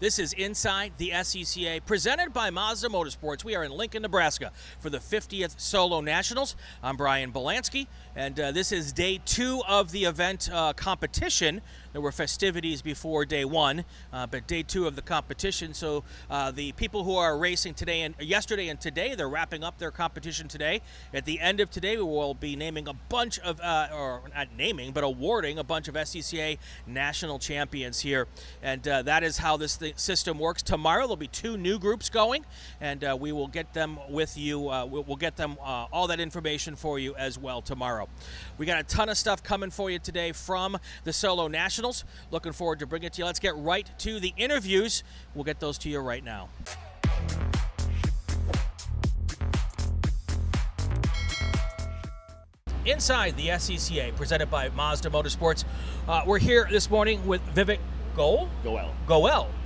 This is Inside the SCCA, presented by Mazda Motorsports. We are in Lincoln, Nebraska for the 50th Solo Nationals. I'm Brian Belansky, and this is day 2 of the event competition. There were festivities before day 1, but day 2 of the competition. So the people who are racing today and yesterday and today, they're wrapping up their competition today. At the end of today, we will be naming a bunch of, or not naming, but awarding a bunch of SCCA national champions here. And that is how this system works. Tomorrow there'll be 2 new groups going, and we will get them with you. We'll get them all that information for you as well tomorrow. We got a ton of stuff coming for you today from the Solo Nationals. Looking forward to bringing it to you. Let's get right to the interviews. We'll get those to you right now. Inside the SCCA, presented by Mazda Motorsports. We're here this morning with Vivica Goel.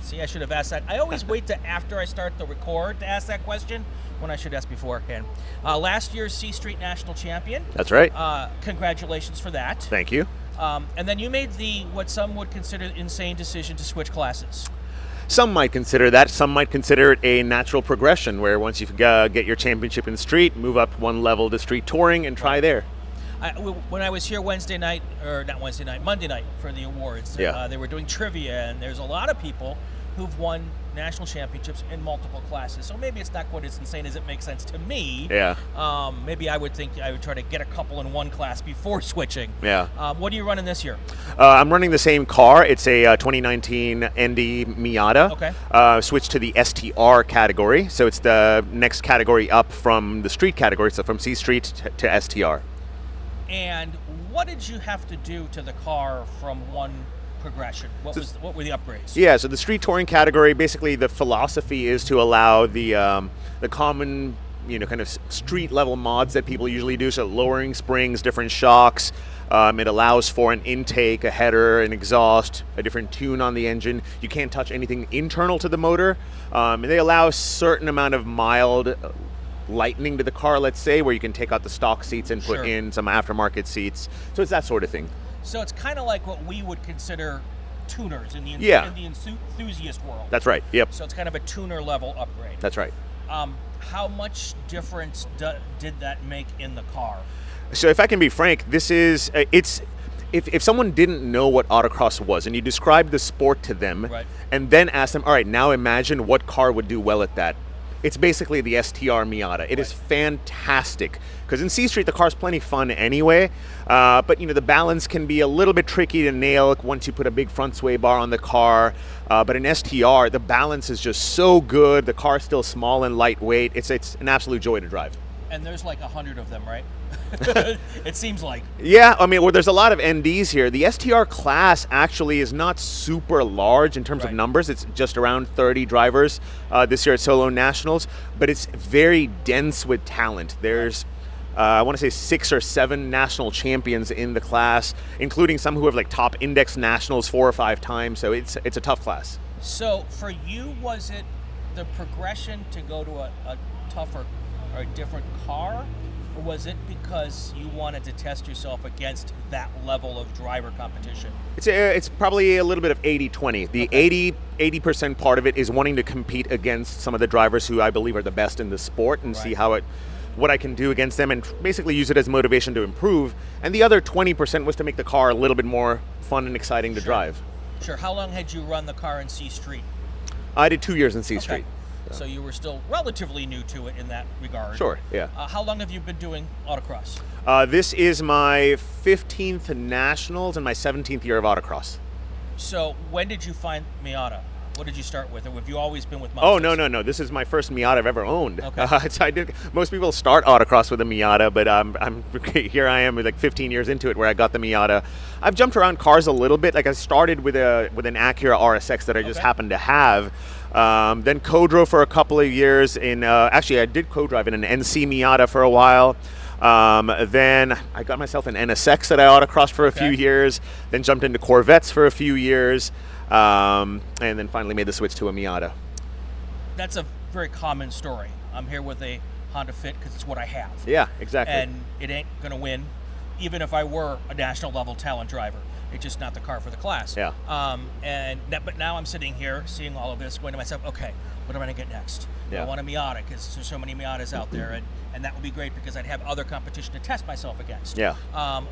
See, I should have asked that. I always wait to after I start the record to ask that question when I should ask beforehand. Last year's C Street National Champion. That's right. Congratulations for that. Thank you. And then you made what some would consider the insane decision to switch classes. Some might consider that. Some might consider it a natural progression where once you get your championship in street, move up one level to street touring and try there. When I was here Monday night for the awards, they were doing trivia, and there's a lot of people who've won national championships in multiple classes. So maybe it's not quite as insane as it makes sense to me. Yeah. Maybe I would think I would try to get a couple in one class before switching. Yeah. What are you running this year? I'm running the same car. It's a 2019 ND Miata. Okay. Switched to the STR category. So it's the next category up from the street category. So from C Street to STR. And what did you have to do to the car from one progression? What were the upgrades? Yeah, so the street touring category, basically the philosophy is to allow the common, kind of street level mods that people usually do. So lowering springs, different shocks. It allows for an intake, a header, an exhaust, a different tune on the engine. You can't touch anything internal to the motor. And they allow a certain amount of mild lightening to the car, let's say, where you can take out the stock seats and put in some aftermarket seats. So it's that sort of thing. So it's kind of like what we would consider tuners in the enthusiast world. That's right. Yep. So it's kind of a tuner level upgrade. That's right. How much difference did that make in the car? So if I can be frank, this is if someone didn't know what autocross was and you described the sport to them, and then asked them, all right, now imagine what car would do well at that. It's basically the STR Miata. It is fantastic because in C Street the car's plenty fun anyway, but the balance can be a little bit tricky to nail once you put a big front sway bar on the car. But in STR the balance is just so good. The car's still small and lightweight. It's an absolute joy to drive. And there's like 100 of them, right? It seems like. Yeah, there's a lot of NDs here. The STR class actually is not super large in terms of numbers. It's just around 30 drivers this year at Solo Nationals, but it's very dense with talent. There's, I want to say 6 or 7 national champions in the class, including some who have top index nationals 4 or 5 times. So it's a tough class. So for you, was it the progression to go to a tougher or a different car? Or was it because you wanted to test yourself against that level of driver competition? It's probably a little bit of 80-20. The 80% part of it is wanting to compete against some of the drivers who I believe are the best in the sport and see what I can do against them and basically use it as motivation to improve. And the other 20% was to make the car a little bit more fun and exciting to drive. Sure. How long had you run the car in C Street? I did 2 years in C Street. So you were still relatively new to it in that regard. Sure, yeah. How long have you been doing autocross? This is my 15th Nationals and my 17th year of autocross. So when did you find Miata? What did you start with? Or have you always been with Mazdas? Oh, no. This is my first Miata I've ever owned. Okay. Most people start autocross with a Miata, but here I am with 15 years into it where I got the Miata. I've jumped around cars a little bit. I started with an Acura RSX that I just happened to have. Then co-drove for a couple of years actually I did co-drive in an NC Miata for a while. Then I got myself an NSX that I autocrossed for a few years, then jumped into Corvettes for a few years, and then finally made the switch to a Miata. That's a very common story. I'm here with a Honda Fit because it's what I have. Yeah, exactly. And it ain't going to win. even if I were a national level talent driver. It's just not the car for the class. Yeah. But now I'm sitting here seeing all of this, going to myself, okay, what am I going to get next? Yeah. I want a Miata because there's so many Miatas out there, and that would be great because I'd have other competition to test myself against. Yeah.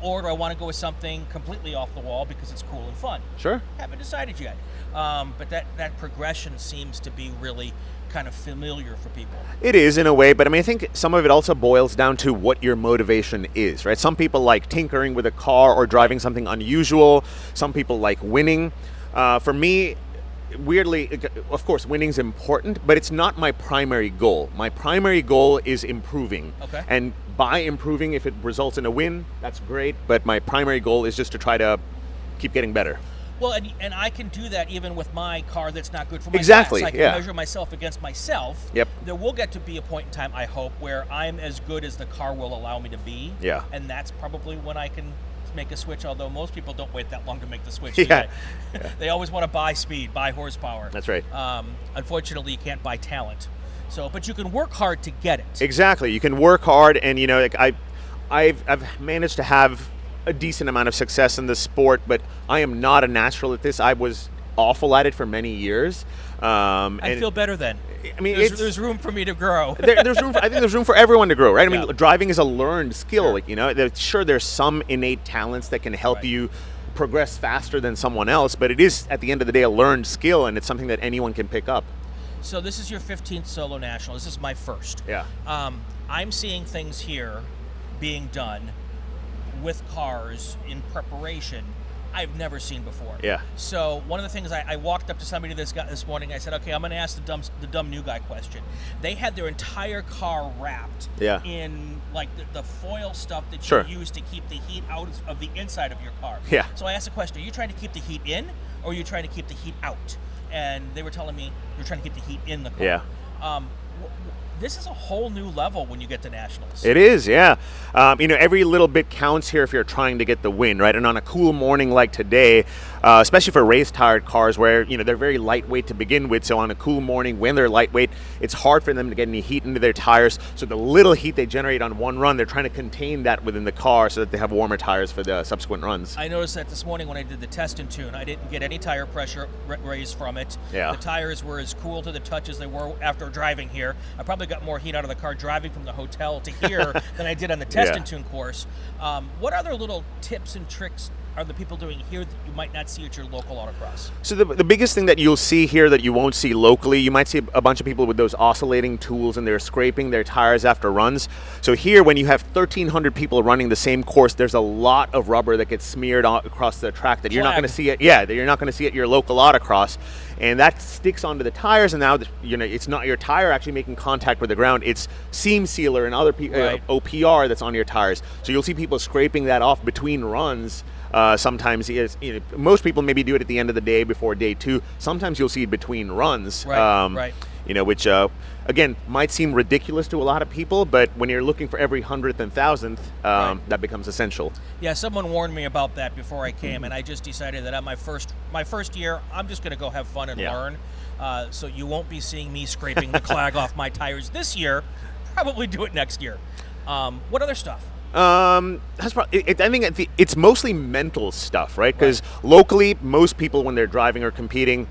Or do I want to go with something completely off the wall because it's cool and fun? Sure. Haven't decided yet. But that progression seems to be really kind of familiar for people. It is in a way, but I mean, I think some of it also boils down to what your motivation is, right? Some people like tinkering with a car or driving something unusual. Some people like winning. For me, weirdly, of course, winning's important, but it's not my primary goal. My primary goal is improving. Okay. And by improving, if it results in a win, that's great, but my primary goal is just to try to keep getting better. Well, and I can do that even with my car that's not good for my Exactly, class. I can yeah. measure myself against myself. Yep. There will get to be a point in time, I hope, where I'm as good as the car will allow me to be. Yeah. And that's probably when I can make a switch, although most people don't wait that long to make the switch. Yeah. Do they? They always want to buy speed, buy horsepower. That's right. Unfortunately, you can't buy talent. So, but you can work hard to get it. Exactly. You can work hard, and you know, like I've managed to have a decent amount of success in this sport, but I am not a natural at this. I was awful at it for many years. I feel better then. I mean, there's room for me to grow. There's room. I think there's room for everyone to grow, right? I mean, Yeah. driving is a learned skill. Sure. Like, you know, sure, there's some innate talents that can help Right. you progress faster than someone else, but it is at the end of the day a learned skill, and it's something that anyone can pick up. So this is your 15th Solo National. This is my first. Yeah. I'm seeing things here being done with cars in preparation I've never seen before. Yeah. So one of the things I walked up to somebody this morning. I said, okay, I'm going to ask the dumb new guy question. They had their entire car wrapped Yeah. in like the foil stuff that Sure. you use to keep the heat out of the inside of your car. Yeah. So I asked the question: are you trying to keep the heat in, or are you trying to keep the heat out? And they were telling me you're trying to keep the heat in the car. Yeah. This is a whole new level when you get to nationals. It is, yeah. You know, every little bit counts here if you're trying to get the win, right? And on a cool morning like today, especially for race-tired cars where, you know, they're very lightweight to begin with, so on a cool morning when they're lightweight, it's hard for them to get any heat into their tires. So the little heat they generate on one run, they're trying to contain that within the car so that they have warmer tires for the subsequent runs. I noticed that this morning when I did the test and tune, I didn't get any tire pressure raised from it. Yeah. The tires were as cool to the touch as they were after driving here. I probably got more heat out of the car driving from the hotel to here than I did on the test and tune course. What other little tips and tricks are the people doing here that you might not see at your local autocross? So the biggest thing that you'll see here that you won't see locally, you might see a bunch of people with those oscillating tools and they're scraping their tires after runs. So here, when you have 1,300 people running the same course, there's a lot of rubber that gets smeared across the track that you're not going to see it. Yeah, that you're not going to see at your local autocross, and that sticks onto the tires. And now, you know, it's not your tire actually making contact with the ground; it's seam sealer and other OPR that's on your tires. So you'll see people scraping that off between runs. Sometimes, you know, most people maybe do it at the end of the day before day two. Sometimes you'll see it between runs. Right. You know, which again might seem ridiculous to a lot of people, but when you're looking for every 100th and 1000th, that becomes essential. Yeah, someone warned me about that before I came, and I just decided that on my first year, I'm just going to go have fun and learn. So you won't be seeing me scraping the clag off my tires this year. Probably do it next year. What other stuff? I think it's mostly mental stuff, right? Because locally, most people when they're driving or competing,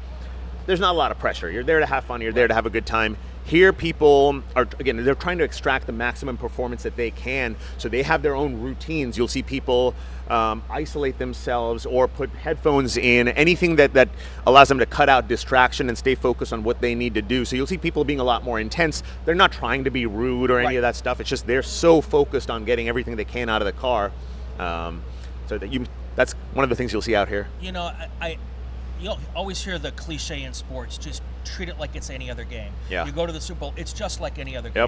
there's not a lot of pressure. You're there to have fun. You're there to have a good time. Here, people are, again, they're trying to extract the maximum performance that they can, so they have their own routines. You'll see people isolate themselves or put headphones in, anything that allows them to cut out distraction and stay focused on what they need to do. So you'll see people being a lot more intense. They're not trying to be rude or any of that stuff. It's just they're so focused on getting everything they can out of the car. That's one of the things you'll see out here. You know, you'll always hear the cliche in sports, just treat it like it's any other game. Yeah. You go to the Super Bowl, it's just like any other game.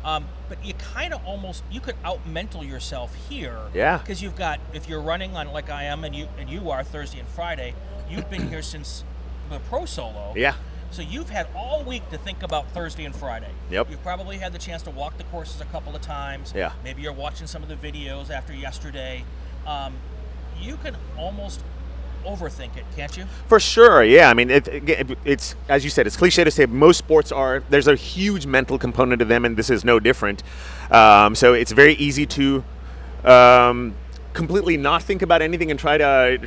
But you kind of you could out-mental yourself here. Yeah. Because you've got, if you're running on like I am and you are Thursday and Friday, you've been here since the Pro Solo. Yeah. So you've had all week to think about Thursday and Friday. Yep. You've probably had the chance to walk the courses a couple of times. Yeah. Maybe you're watching some of the videos after yesterday. You can almost overthink it, can't you? For sure, yeah. I mean, it's as you said, it's cliche to say most sports there's a huge mental component to them, and this is no different. So it's very easy to kind completely not think about anything and try to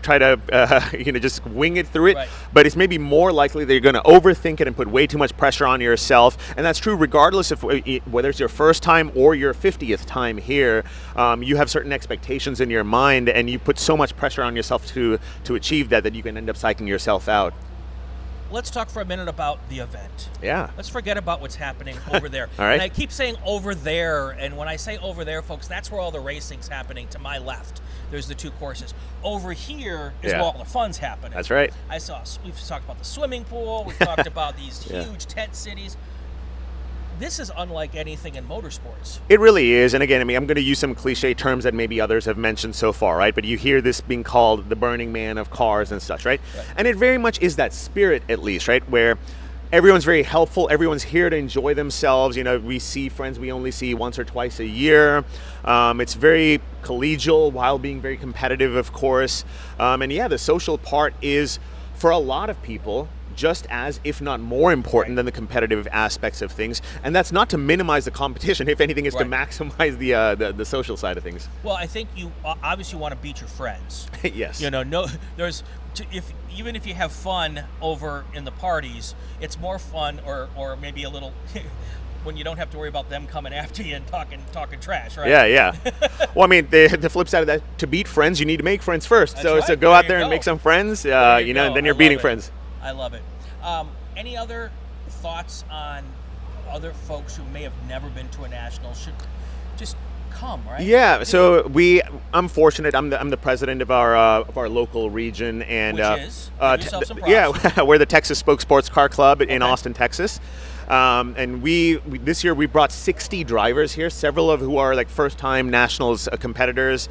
just wing it through it. Right. But it's maybe more likely that you're going to overthink it and put way too much pressure on yourself. And that's true regardless of whether it's your first time or your 50th time here. You have certain expectations in your mind, and you put so much pressure on yourself to achieve that you can end up psyching yourself out. Let's talk for a minute about the event. Yeah. Let's forget about what's happening over there. All right. And I keep saying over there, and when I say over there, folks, that's where all the racing's happening. To my left, there's the 2 courses. Over here is where all the fun's happening. That's right. We've talked about the swimming pool. We've talked about these huge tent cities. This is unlike anything in motorsports. It really is. And again, I mean, I'm going to use some cliche terms that maybe others have mentioned so far, right? But you hear this being called the Burning Man of cars and such, right? And it very much is that spirit, at least, right? Where everyone's very helpful. Everyone's here to enjoy themselves. You know, we see friends we only see once or twice a year. It's very collegial while being very competitive, of course. And yeah, the social part is, for a lot of people, just as, if not more important than the competitive aspects of things. And that's not to minimize the competition. If anything, is to maximize the social side of things. Well, I think you obviously want to beat your friends. Yes. You know, even if you have fun over in the parties, it's more fun, or maybe a little when you don't have to worry about them coming after you and talking trash, right? Yeah. Well, I mean, the flip side of that, to beat friends, you need to make friends first. That's So right. so go out there and make some friends. And then you're beating friends. I love it. Any other thoughts on other folks who may have never been to a national should just come, right? Yeah. So I'm fortunate. I'm the president of our local region, and Which is? Give yourself some props. we're the Texas Spoke Sports Car Club in Austin, Texas. And we this year we brought 60 drivers here, several of who are like first-time nationals competitors.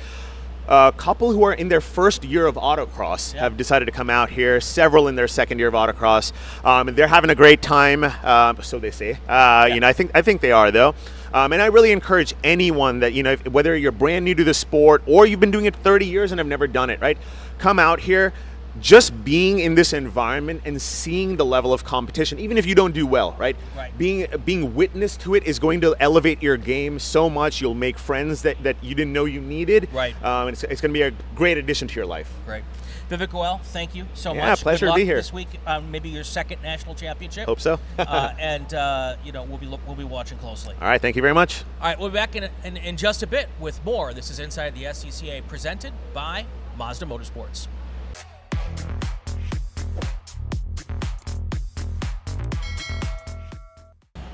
A couple who are in their first year of autocross have decided to come out here. Several in their second year of autocross. And they're having a great time, so they say. You know, I think they are, though. And I really encourage anyone that, you know, whether you're brand new to the sport or you've been doing it 30 years and have never done it, right? Come out here. Just being in this environment and seeing the level of competition, even if you don't do well, right? Being witness to it is going to elevate your game so much. You'll make friends that you didn't know you needed. Right. And it's going to be a great addition to your life. Great. Vivica Goel, thank you so much. Yeah, pleasure Good luck to be here. This week, maybe your second national championship. Hope so. And you know, we'll be watching closely. All right. Thank you very much. All right, we'll be back in just a bit with more. This is Inside the SCCA, presented by Mazda Motorsports.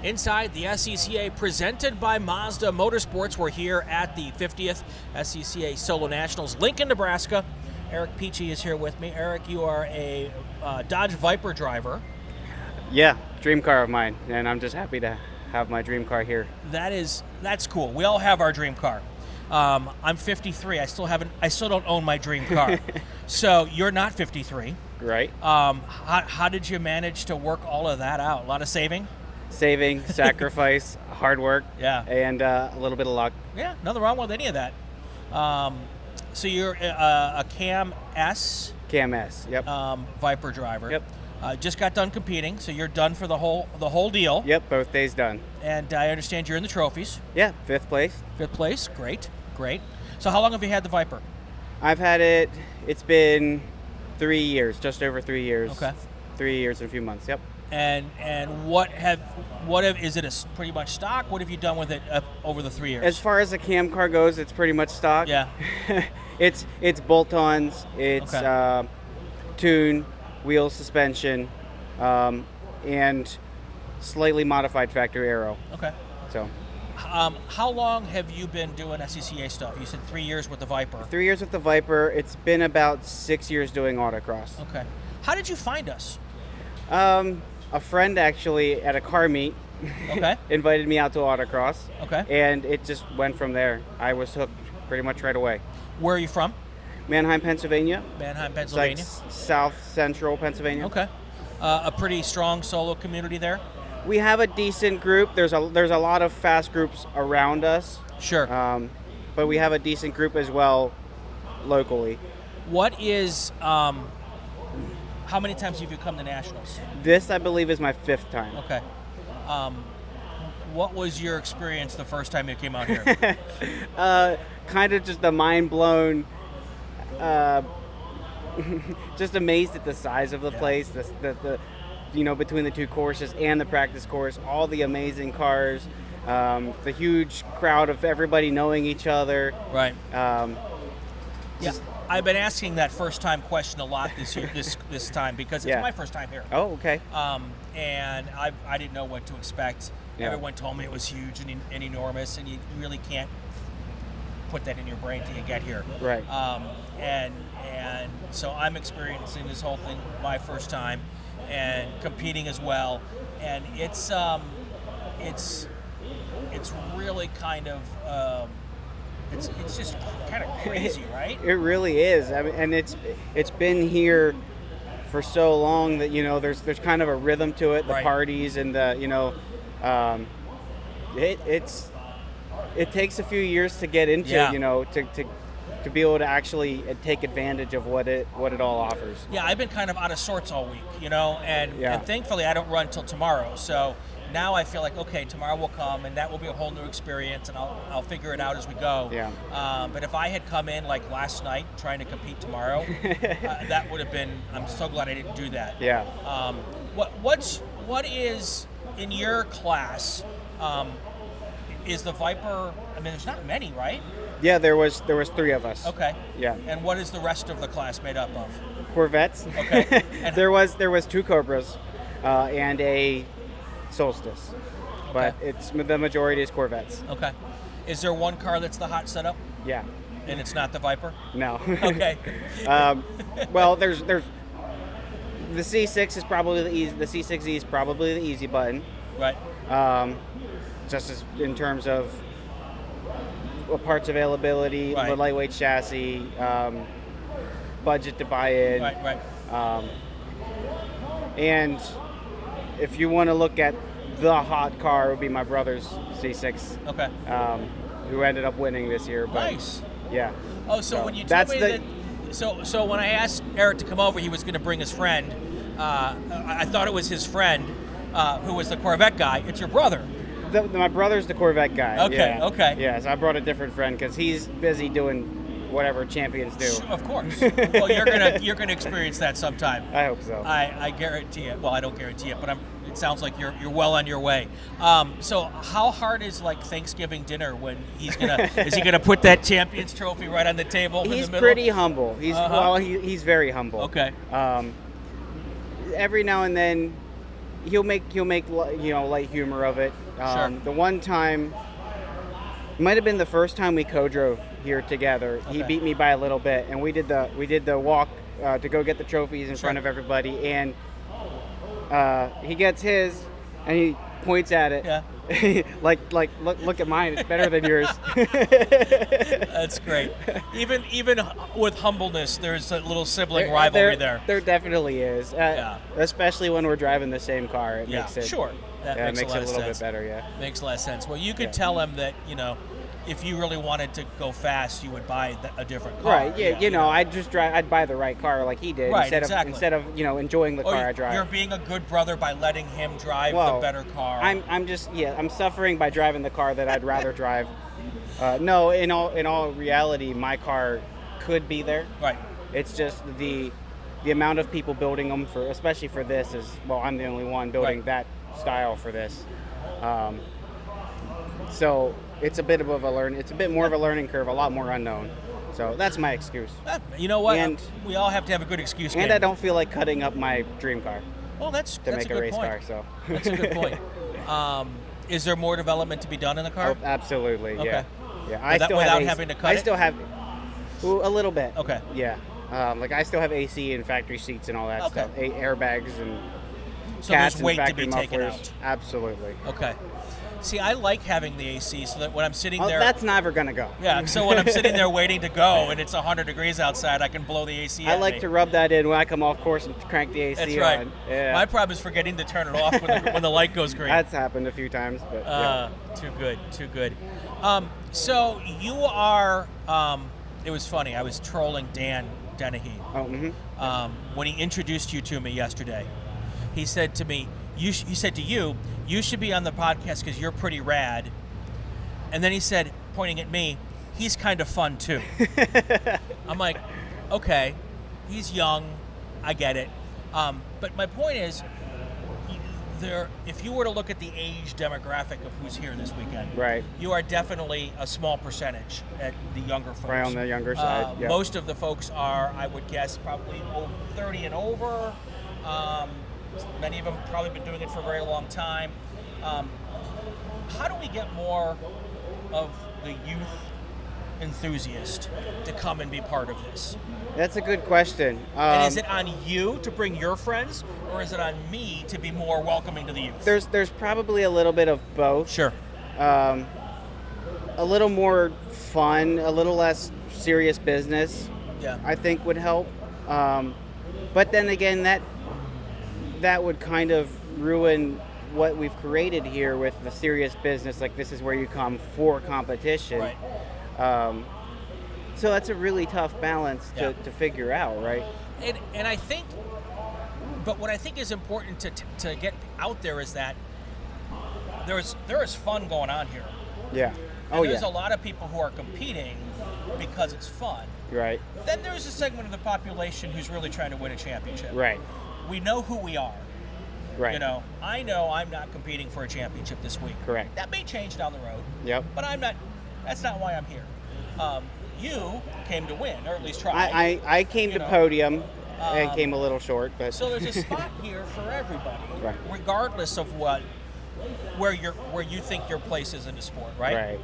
Inside the SCCA, presented by Mazda Motorsports. We're here at the 50th SCCA Solo Nationals, Lincoln, Nebraska. Eric Peachy is here with me. Eric, you are a Dodge Viper driver. Yeah, dream car of mine, and I'm just happy to have my dream car here. That's cool. We all have our dream car. I'm 53. I still don't own my dream car. So you're not 53, right? How did you manage to work all of that out? A lot of saving, sacrifice, hard work, and a little bit of luck. Yeah, nothing wrong with any of that. So you're a Cam S. Yep. Viper driver. Yep. Just got done competing, so you're done for the whole deal. Yep, both days done. And I understand you're in the trophies. Yeah, 5th place. 5th place, great. So how long have you had the Viper? I've had it. It's been 3 years, just over 3 years. Okay. 3 years and a few months. Yep. And is it pretty much stock? What have you done with it over the 3 years? As far as the Cam car goes, it's pretty much stock. Yeah. It's bolt-ons. It's tune, wheel suspension, and slightly modified factory aero. Okay. So. How long have you been doing SCCA stuff? You said 3 years with the Viper. 3 years with the Viper. It's been about 6 years doing autocross. Okay. How did you find us? A friend actually at a car meet invited me out to autocross. Okay. And it just went from there. I was hooked pretty much right away. Where are you from? Manheim, Pennsylvania. Pennsylvania. Like south central Pennsylvania. Okay. A pretty strong solo community there? We have a decent group. There's a lot of fast groups around us. Sure. But we have a decent group as well locally. What is how many times have you come to nationals? This, I believe, is my 5th time. Okay. What was your experience the first time you came out here? kind of just a mind blown, just amazed at the size of the place, the between the two courses and the practice course, all the amazing cars, the huge crowd of everybody knowing each other. Right. I've been asking that first time question a lot this year, this time, because it's my first time here. Oh, okay. And I didn't know what to expect. Yeah. Everyone told me it was huge and enormous, and you really can't put that in your brain till you get here. Right. And so I'm experiencing this whole thing my first time, and competing as well. And it's really kind of it's just kind of crazy, right? It really is. I mean, and it's been here for so long that there's kind of a rhythm to it. The parties and the it takes a few years to get into to be able to actually take advantage of what it all offers. Yeah, I've been kind of out of sorts all week, and thankfully I don't run till tomorrow. So now I feel like, okay, tomorrow will come, and that will be a whole new experience, and I'll figure it out as we go. Yeah. But if I had come in like last night trying to compete tomorrow, that would have been. I'm so glad I didn't do that. Yeah. What is in your class? Is the Viper? I mean, there's not many, right? Yeah, there was 3 of us. Okay. Yeah. And what is the rest of the class made up of? Corvettes. Okay. And there was 2 Cobras, and a Solstice, but the majority is Corvettes. Okay. Is there one car that's the hot setup? Yeah. And it's not the Viper? No. Okay. Well, there's the C6 is probably the easy. The C6E is probably the easy button. Right. Just as in terms of parts availability, the lightweight chassis, budget to buy in. Right. And if you want to look at the hot car, it would be my brother's C6. Okay. Who ended up winning this year. But nice. Yeah. Oh, so when you told me that, so when I asked Eric to come over, he was going to bring his friend. I thought it was his friend, who was the Corvette guy. It's your brother. My brother's the Corvette guy. Okay. Yeah. Okay. Yeah. So I brought a different friend because he's busy doing whatever champions do. Of course. Well, you're gonna experience that sometime. I hope so. I guarantee it. Well, I don't guarantee it, but it sounds like you're well on your way. So how hard is like Thanksgiving dinner when is he gonna put that Champions Trophy right on the table? He's in the middle? pretty humble. He's very humble. Okay. Every now and then, he'll make light humor of it. Sure. The one time, it might have been the first time we co-drove here together. Okay. He beat me by a little bit, and we did the walk to go get the trophies in front of everybody, and he gets his, and he points at it. Yeah. like look at mine. It's better than yours. That's great. Even with humbleness, there's a little sibling rivalry there. There definitely is. Especially when we're driving the same car. It makes it. Sure. That makes it a little bit better. Yeah. Makes a lot of sense. Well, you could tell him that if you really wanted to go fast, you would buy a different car. Right. Yeah. I'd just drive. I'd buy the right car like he did. Right. Instead of enjoying the car I drive. You're being a good brother by letting him drive the better car. I'm suffering by driving the car that I'd rather drive. No, in all reality, my car could be there. Right. It's just the amount of people building them especially for this is, well, I'm the only one building that style for this. So it's a bit more of a learning curve, a lot more unknown. So that's my excuse. You know what? And we all have to have a good excuse. And I don't feel like cutting up my dream car. Well, that's make a good a race point. car. So that's a good point. Is there more development to be done in the car? Oh, absolutely. Okay. Yeah. Without having to cut I still have a little bit. Okay. Yeah. I still have AC and factory seats and all that stuff. Airbags and so cats there's weight and to be factory taken mufflers. out. Absolutely. Okay. See, I like having the AC so that when I'm sitting there... that's never going to go. Yeah, so when I'm sitting there waiting to go and it's 100 degrees outside, I can blow the AC I like to rub that in when I come off course and crank the AC That's right. on. Yeah. My problem is forgetting to turn it off when the light goes green. That's happened a few times. But Too good. So you are... it was funny. I was trolling Dan Dennehy. Oh, mm-hmm. When he introduced you to me yesterday. He said to me, you should be on the podcast because you're pretty rad. And then he said, pointing at me, he's kind of fun too. I'm like, okay, he's young, I get it. But my point is, if you were to look at the age demographic of who's here this weekend, right, you are definitely a small percentage at the younger folks. Right on the younger side. Yep. Most of the folks are, I would guess, probably 30 and over. Many of them probably been doing it for a very long time. How do we get more of the youth enthusiast to come and be part of this? That's a good question. And is it on you to bring your friends, or is it on me to be more welcoming to the youth? There's probably a little bit of both. Sure. A little more fun, a little less serious business, Yeah. I think would help. But then again, that would kind of ruin what we've created here with the serious business. Like, this is where you come for competition. Right. So that's a really tough balance to figure out, right? And I think, but what I think is important to get out there is that there is fun going on here. Yeah. And there's a lot of people who are competing because it's fun. Right. Then there's a segment of the population who's really trying to win a championship. Right. We know who we are. Right. You know I'm not competing for a championship this week. Correct. That may change down the road. Yep. But that's not why I'm here. You came to win, or at least try. I came to podium and came a little short, but so there's a spot here for everybody, right, regardless of where you think your place is in the sport, right?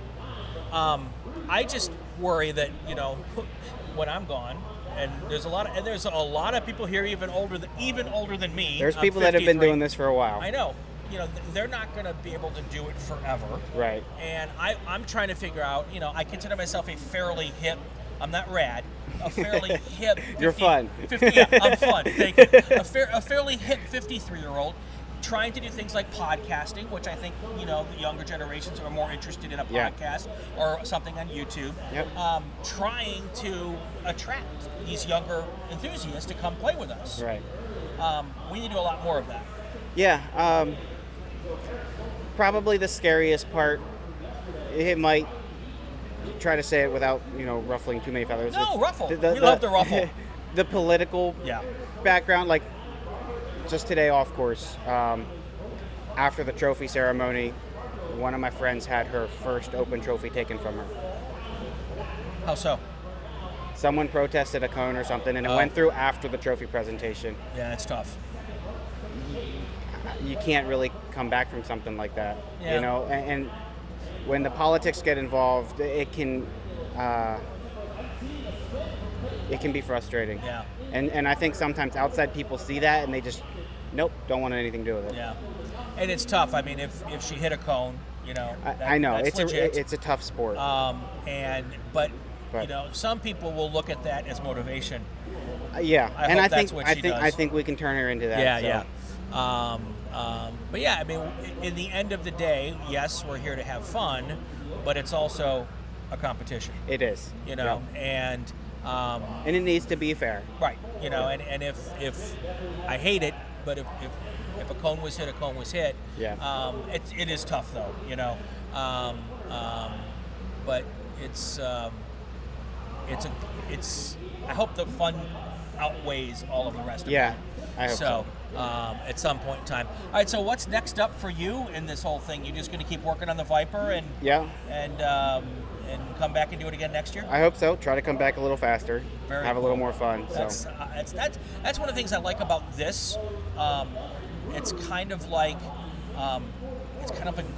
Right. I just worry that when I'm gone, and there's a lot of people here even older than me. There's I'm people that have been 53. doing this for a while. I know. They're not going to be able to do it forever. Right. And I'm trying to figure out, I consider myself a fairly hip, I'm not rad, a fairly hip. 50, You're fun. 50, yeah, I'm fun, thank you. A fairly hip 53-year-old trying to do things like podcasting, which I think, the younger generations are more interested in a podcast or something on YouTube. Yep. Trying to attract these younger enthusiasts to come play with us. Right. We need to do a lot more of that. Yeah. Probably the scariest part, it might try to say it without, ruffling too many feathers. No, ruffle. We love the ruffle. The political background, like just today off course, after the trophy ceremony, one of my friends had her first open trophy taken from her. How so? Someone protested a cone or something, and it went through after the trophy presentation. Yeah, it's tough. You can't really come back from something like that, Yeah. And when the politics get involved, it can be frustrating. Yeah. And I think sometimes outside people see that and they just, don't want anything to do with it. Yeah. And it's tough. I mean, if she hit a cone, I know that's legit. it's a tough sport. But some people will look at that as motivation. Yeah, I hope that's what she does. I think we can turn her into that. Yeah, so. yeah. But yeah, I mean, in the end of the day, yes, we're here to have fun, but it's also a competition. It is. And it needs to be fair. Right. And if I hate it, but if a cone was hit, a cone was hit. Yeah. It is tough though. But it's I hope the fun outweighs all of the rest of it. Yeah, I hope so. At some point in time. All right, so what's next up for you in this whole thing? You just going to keep working on the Viper and come back and do it again next year? I hope so. Try to come back a little faster. Very have cool. a little more fun. That's one of the things I like about this. It's kind of like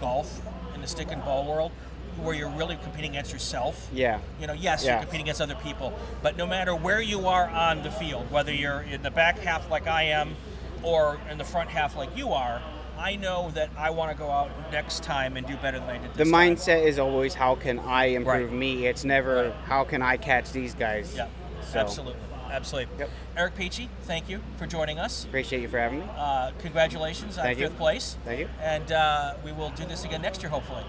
golf in the stick and ball world, where you're really competing against yourself. Yeah. Yes, you're competing against other people, but no matter where you are on the field, whether you're in the back half like I am or in the front half like you are, I know that I want to go out next time and do better than I did this The time. mindset is always, how can I improve Right. me? It's never, Right. how can I catch these guys? Yeah, So, absolutely. Yep. Eric Peachy, thank you for joining us. Appreciate you for having me. Congratulations on Thank you. 5th place. Thank you. And we will do this again next year, hopefully.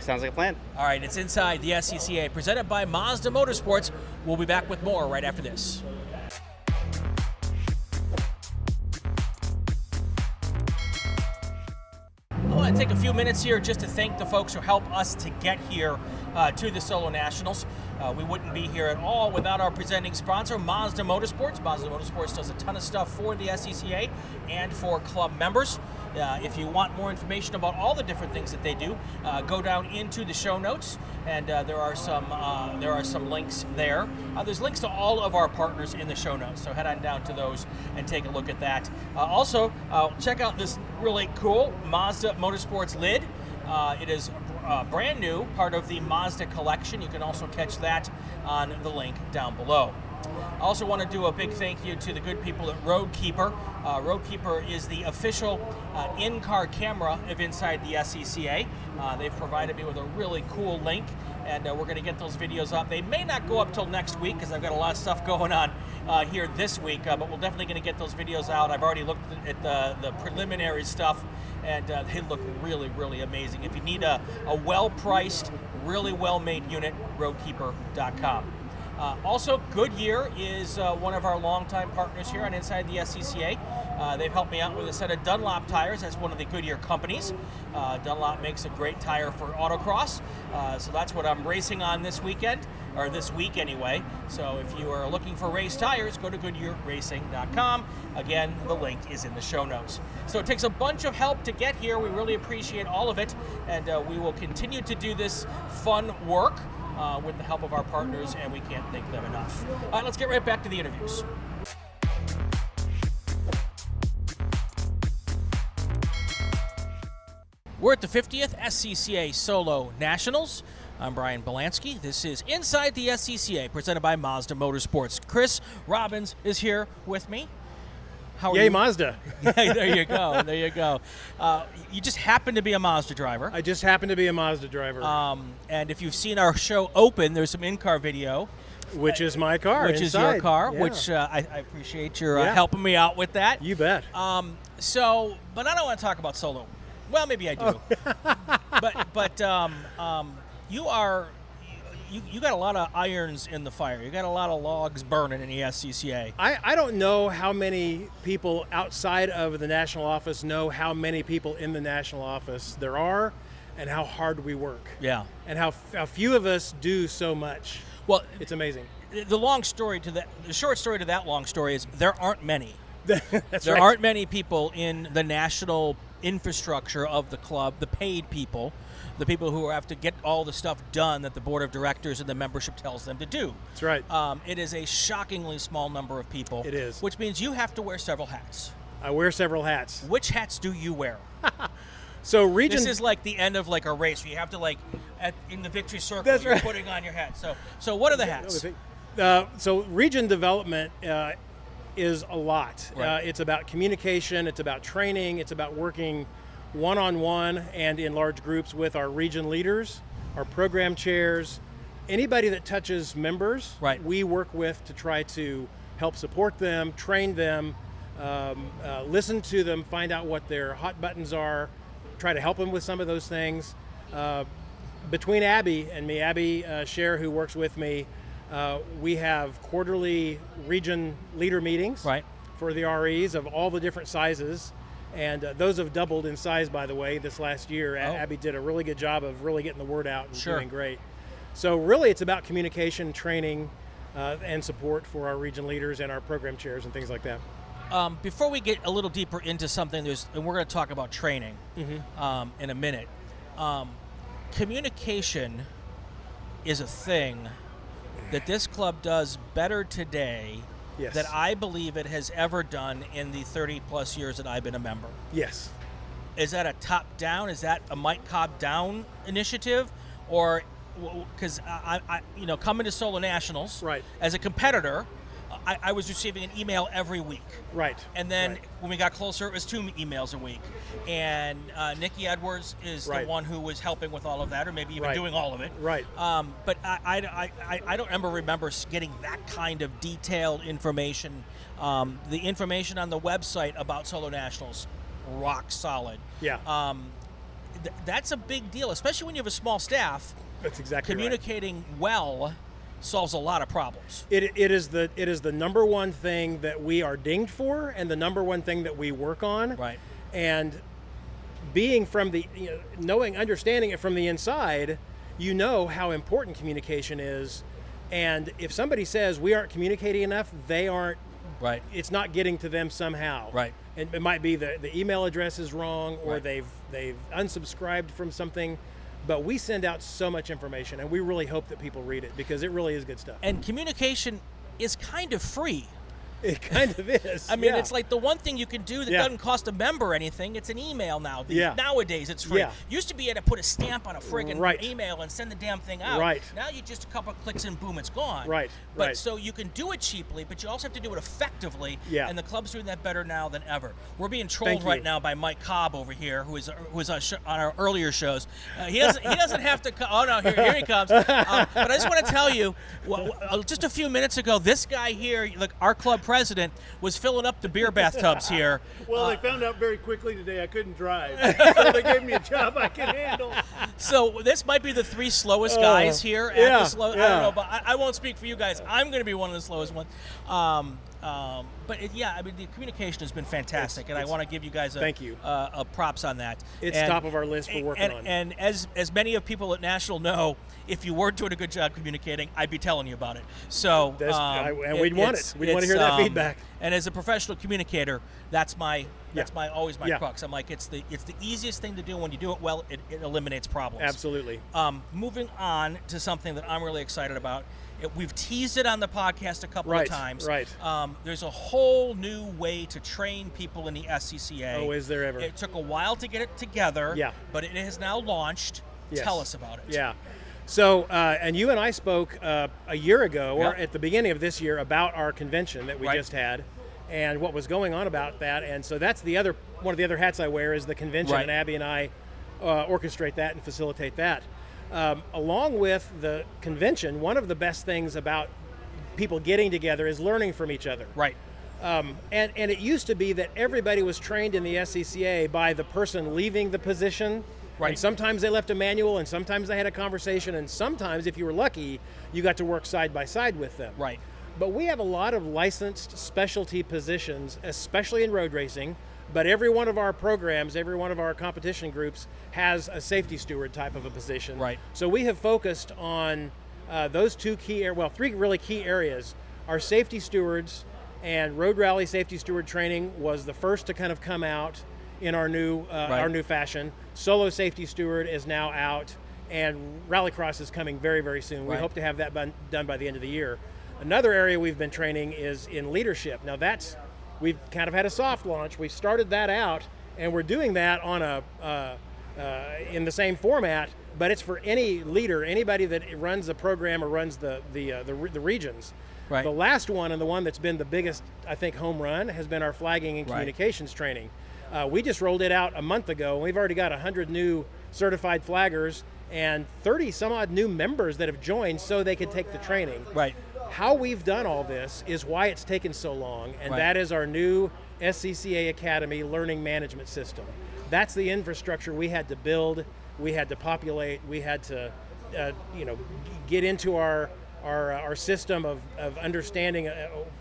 Sounds like a plan. All right, it's Inside the SCCA, presented by Mazda Motorsports. We'll be back with more right after this. I want to take a few minutes here just to thank the folks who helped us to get here to the Solo Nationals. We wouldn't be here at all without our presenting sponsor, Mazda Motorsports. Mazda Motorsports does a ton of stuff for the SCCA and for club members. If you want more information about all the different things that they do, go down into the show notes, and there are some links there. There's links to all of our partners in the show notes, so head on down to those and take a look at that. Also, check out this really cool Mazda Motorsports lid. It is brand new, part of the Mazda collection. You can also catch that on the link down below. I also want to do a big thank you to the good people at Roadkeeper. Roadkeeper is the official in-car camera of Inside the SCCA. They've provided me with a really cool link, and we're going to get those videos up. They may not go up till next week because I've got a lot of stuff going on here this week, but we're definitely going to get those videos out. I've already looked at the preliminary stuff, and they look really, really amazing. If you need a well-priced, really well-made unit, roadkeeper.com. Also, Goodyear is one of our longtime partners here on Inside the SCCA. They've helped me out with a set of Dunlop tires. That's one of the Goodyear companies. Dunlop makes a great tire for autocross, so that's what I'm racing on this weekend, or this week anyway. So if you are looking for race tires, go to GoodyearRacing.com. Again, the link is in the show notes. So it takes a bunch of help to get here. We really appreciate all of it, and we will continue to do this fun work with the help of our partners, and we can't thank them enough. All right, let's get right back to the interviews. We're at the 50th SCCA Solo Nationals. I'm Brian Belansky. This is Inside the SCCA, presented by Mazda Motorsports. Chris Robbins is here with me. How are Yay, you? Mazda. There you go. There you go. You just happen to be a Mazda driver. I just happen to be a Mazda driver. And if you've seen our show Open, there's some in-car video. Which is my car. Which inside. is your car, Yeah. which I appreciate your helping me out with that. You bet. But I don't want to talk about Solo. Well, maybe I do. But you got a lot of irons in the fire. You got a lot of logs burning in the SCCA. I don't know how many people outside of the national office know how many people in the national office there are and how hard we work. Yeah. And how few of us do so much. Well, it's amazing. The short story to that long story is there aren't many. That's there right. aren't many people in the national infrastructure of the club, the paid people, the people who have to get all the stuff done that the board of directors and the membership tells them to do. That's right. It is a shockingly small number of people. It is. Which means you have to wear several hats. I wear several hats. Which hats do you wear? So region. This is like the end of like a race where you have to in the victory circle. That's you're right. putting on your hat. So what are the hats? So region development is a lot. Right. It's about communication. It's about training. It's about working one-on-one and in large groups with our region leaders, our program chairs, anybody that touches members. Right. We work with to try to help support them, train them, listen to them, find out what their hot buttons are, try to help them with some of those things. Between Abby and me, Abby Scher, who works with me, we have quarterly region leader meetings for the REs of all the different sizes. And those have doubled in size, by the way, this last year. Abby did a really good job of really getting the word out and doing great. So really it's about communication, training, and support for our region leaders and our program chairs and things like that. Before we get a little deeper into something, and we're going to talk about training in a minute. Communication is a thing that this club does better today that I believe it has ever done in the 30-plus years that I've been a member. Yes. Is that a top-down? Is that a Mike Cobb down initiative? Or, because I coming to Solo Nationals, as a competitor, I was receiving an email every week. Right. And then when we got closer, it was 2 emails a week. And Nikki Edwards is the one who was helping with all of that, or maybe even doing all of it. Right. But I don't remember getting that kind of detailed information. The information on the website about Solo Nationals, rock solid. Yeah. That's a big deal, especially when you have a small staff. That's exactly Communicating well solves a lot of problems. It is the number one thing that we are dinged for, and the number one thing that we work on. Right. And being from the understanding it from the inside, you know how important communication is And if somebody says we aren't communicating enough, they aren't. Right. It's not getting to them somehow. Right. And it might be the email address is wrong, or Right. they've unsubscribed from something. But we send out so much information, and we really hope that people read it, because it really is good stuff. And communication is kind of free. It kind of is. I mean, yeah. it's like the one thing you can do that Yeah. doesn't cost a member anything. It's an email now. Yeah. Nowadays, it's free. Yeah. Used to be able to put a stamp on a friggin' Right. email and send the damn thing out. Right. Now you just a couple of clicks and boom, it's gone. Right. But Right. so you can do it cheaply, but you also have to do it effectively. Yeah. And the club's doing that better now than ever. We're being Thank trolled right you. now by Mike Cobb over here, who is on our earlier shows. He doesn't have to. Oh no, here he comes. But I just want to tell you, just a few minutes ago, this guy here, like our club president, was filling up the beer bathtubs here. Well, they found out very quickly today I couldn't drive, so they gave me a job I can handle. So this might be the 3 slowest guys here at yeah, the slow. I yeah. don't know, but I won't speak for you guys. I'm going to be one of the slowest ones. But yeah, I mean, the communication has been fantastic, and I want to give you guys Thank you. A props on that. It's top of our list for working on. And as many of people at National know, if you weren't doing a good job communicating, I'd be telling you about it. So and we'd want it. We'd want to hear that feedback. And as a professional communicator, that's always my Yeah. crux. I'm like, it's the easiest thing to do. When you do it well, it eliminates problems. Absolutely. Moving on to something that I'm really excited about. We've teased it on the podcast a couple of times. Right. There's a whole new way to train people in the SCCA. Oh, is there ever? It took a while to get it together. Yeah. But it has now launched. Yes. Tell us about it. Yeah. So, and you and I spoke a year ago, or Yep. at the beginning of this year, about our convention that we Right. just had, and what was going on about that. And so that's one of the other hats I wear is the convention, Right. and Abby and I orchestrate that and facilitate that. Along with the convention, one of the best things about people getting together is learning from each other. Right. And it used to be that everybody was trained in the SCCA by the person leaving the position. Right. And sometimes they left a manual, and sometimes they had a conversation, and sometimes, if you were lucky, you got to work side by side with them. Right. But we have a lot of licensed specialty positions, especially in road racing. But every one of our programs, every one of our competition groups has a safety steward type of a position. Right. So we have focused on those 3 really key areas. Our safety stewards and road rally safety steward training was the first to kind of come out in our new fashion. Solo safety steward is now out, and rallycross is coming very, very soon. We Right. hope to have that done by the end of the year. Another area we've been training is in leadership. Now we've kind of had a soft launch. We started that out, and we're doing that on in the same format, but it's for any leader, anybody that runs the program or runs the regions. Right. The last one, and the one that's been the biggest, I think, home run, has been our flagging and Right. communications training. We just rolled it out a month ago, and we've already got 100 new certified flaggers and 30 some odd new members that have joined so they could take the training. Right. How we've done all this is why it's taken so long, and Right. that is our new SCCA Academy Learning Management System. That's the infrastructure we had to build, we had to populate, we had to get into our system of understanding